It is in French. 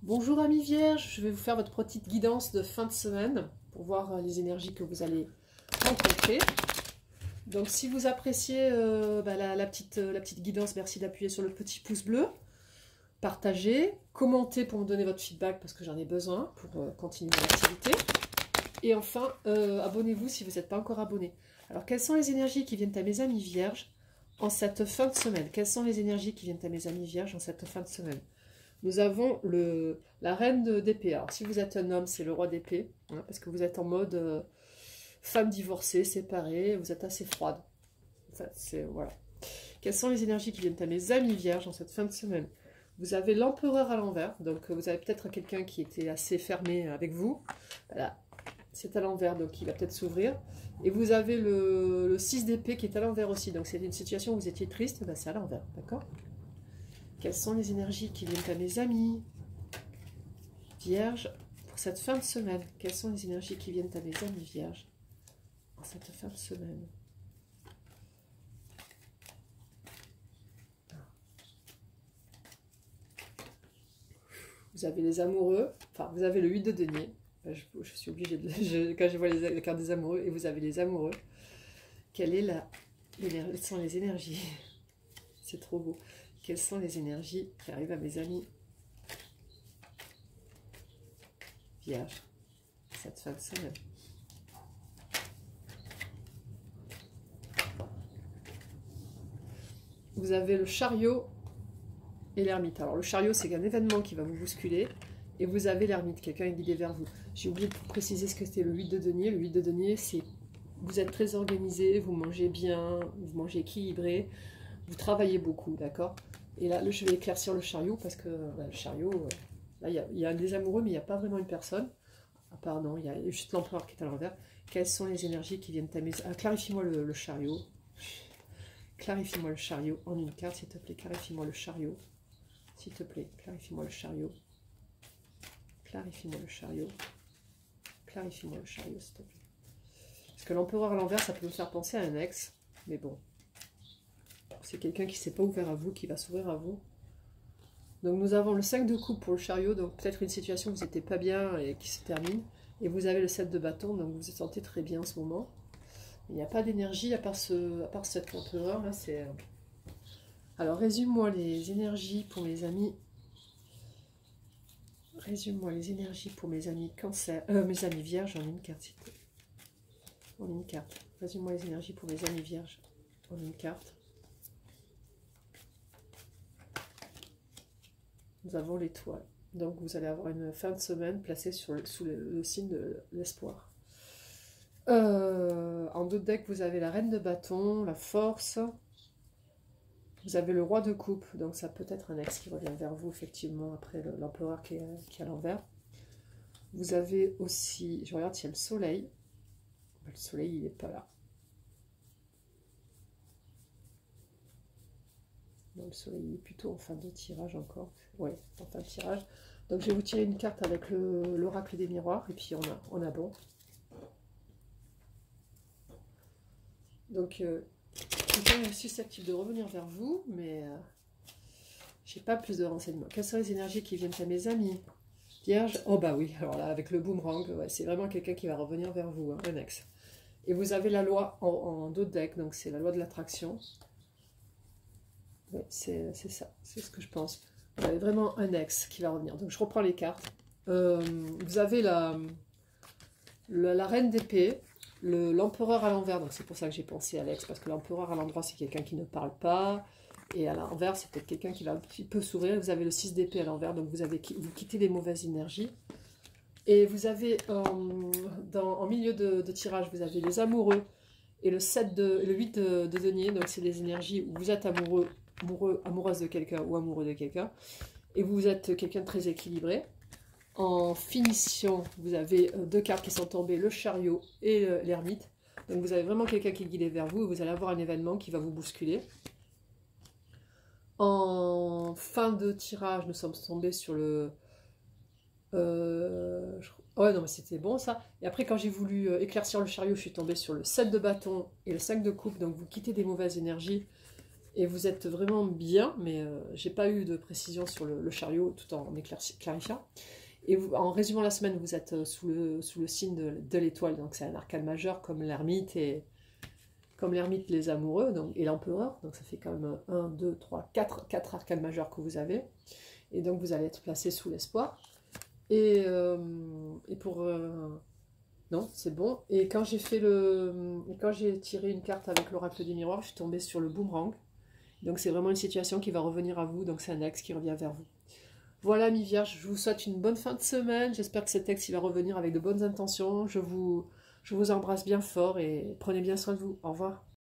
Bonjour amis vierges, je vais vous faire votre petite guidance de fin de semaine pour voir les énergies que vous allez rencontrer. Donc si vous appréciez la petite guidance, merci d'appuyer sur le petit pouce bleu, partagez, commentez pour me donner votre feedback parce que j'en ai besoin pour continuer l'activité. Et enfin, abonnez-vous si vous n'êtes pas encore abonné. Alors quelles sont les énergies qui viennent à mes amis vierges en cette fin de semaine? Quelles sont les énergies qui viennent à mes amis vierges en cette fin de semaine? Nous avons la reine d'épée. Alors, si vous êtes un homme, c'est le roi d'épée, hein, parce que vous êtes en mode femme divorcée, séparée, vous êtes assez froide. Enfin, voilà. Quelles sont les énergies qui viennent à mes amis vierges en cette fin de semaine? Vous avez l'empereur à l'envers, donc vous avez peut-être quelqu'un qui était assez fermé avec vous. Voilà, c'est à l'envers, donc il va peut-être s'ouvrir. Et vous avez le 6 d'épée qui est à l'envers aussi, donc c'est une situation où vous étiez triste, ben c'est à l'envers, d'accord? Quelles sont les énergies qui viennent à mes amis vierges pour cette fin de semaine? Quelles sont les énergies qui viennent à mes amis vierges pour cette fin de semaine? Vous avez les amoureux, enfin vous avez le 8 de denier. Je suis obligée de... quand je vois les cartes des amoureux, et vous avez les amoureux. Quelles sont les énergies? C'est trop beau. Quelles sont les énergies qui arrivent à mes amis vierges cette fin de semaine? Vous avez le chariot et l'ermite. Alors le chariot, c'est un événement qui va vous bousculer. Et vous avez l'ermite, quelqu'un est guidé vers vous. J'ai oublié de vous préciser ce que c'était le 8 de denier. Le 8 de denier, c'est vous êtes très organisé, vous mangez bien, vous mangez équilibré, vous travaillez beaucoup, d'accord? Et là, je vais éclaircir le chariot parce que le chariot, là, il y a des amoureux, mais il n'y a pas vraiment une personne. À part, non, il y a juste l'empereur qui est à l'envers. Quelles sont les énergies qui viennent à mes... Ah, clarifie-moi le chariot. Clarifie-moi le chariot en une carte, s'il te plaît. Clarifie-moi le chariot. S'il te plaît, clarifie-moi le chariot. Clarifie-moi le chariot. Clarifie-moi le chariot, s'il te plaît. Parce que l'empereur à l'envers, ça peut me faire penser à un ex. Mais bon. C'est quelqu'un qui ne s'est pas ouvert à vous, qui va s'ouvrir à vous. Donc nous avons le 5 de coupe pour le chariot. Donc peut-être une situation où vous n'étiez pas bien et qui se termine. Et vous avez le 7 de bâton. Donc vous vous sentez très bien en ce moment. Il n'y a pas d'énergie à part cet empereur. Là, c'est... Alors résume-moi les énergies pour mes amis. Résume-moi les énergies pour mes amis cancer, mes amis vierges en une carte, s'il te plaît. En une carte. Résume-moi les énergies pour mes amis vierges en une carte. Nous avons l'étoile. Donc vous allez avoir une fin de semaine placée sous le signe de l'espoir. En d'autres decks, vous avez la reine de bâton, la force. Vous avez le roi de coupe, donc ça peut être un ex qui revient vers vous, effectivement, après l'empereur qui est à l'envers. Vous avez aussi, je regarde s'il y a le soleil. Le soleil, il n'est pas là. Non, le soleil est plutôt en fin de tirage encore. Oui, en fin de tirage. Donc je vais vous tirer une carte avec l'oracle des miroirs, et puis on a bon. Donc, quelqu'un est susceptible de revenir vers vous, mais j'ai pas plus de renseignements. Quelles sont les énergies qui viennent à mes amis vierges? Oh bah oui, alors là, avec le boomerang, ouais, c'est vraiment quelqu'un qui va revenir vers vous, hein, un ex. Et vous avez la loi en d'autres decks, donc c'est la loi de l'attraction. Ouais, c'est ça, c'est ce que je pense. Vous avez vraiment un ex qui va revenir. Donc je reprends les cartes. Vous avez la reine d'épée, l'empereur à l'envers, donc c'est pour ça que j'ai pensé à l'ex, parce que l'empereur à l'endroit c'est quelqu'un qui ne parle pas, et à l'envers c'est peut-être quelqu'un qui va un petit peu sourire. Vous avez le 6 d'épée à l'envers, donc vous quittez les mauvaises énergies. Et vous avez en milieu de tirage, vous avez les amoureux et le 8 de denier, donc c'est des énergies où vous êtes amoureuse de quelqu'un ou amoureux de quelqu'un, et vous êtes quelqu'un de très équilibré. En finition, vous avez deux cartes qui sont tombées, le chariot et l'ermite. Donc vous avez vraiment quelqu'un qui est guidé vers vous et vous allez avoir un événement qui va vous bousculer. En fin de tirage, nous sommes tombés sur le... Ouais, non, mais c'était bon ça. Et après, quand j'ai voulu éclaircir le chariot, je suis tombée sur le 7 de bâton et le 5 de coupe. Donc vous quittez des mauvaises énergies et vous êtes vraiment bien, mais j'ai pas eu de précision sur le chariot tout en clarifiant. Et vous, en résumant la semaine, vous êtes sous le signe de l'étoile, donc c'est un arcane majeur comme l'ermite les amoureux donc, et l'empereur, donc ça fait quand même 1, 2, 3, 4 arcanes majeurs que vous avez, et donc vous allez être placé sous l'espoir. Et pour... non, c'est bon. Et quand j'ai tiré une carte avec l'oracle du miroir, je suis tombée sur le boomerang. Donc c'est vraiment une situation qui va revenir à vous, donc c'est un axe qui revient vers vous. Voilà, mi-vierge, je vous souhaite une bonne fin de semaine. J'espère que cet texte il va revenir avec de bonnes intentions. Je vous embrasse bien fort et prenez bien soin de vous. Au revoir.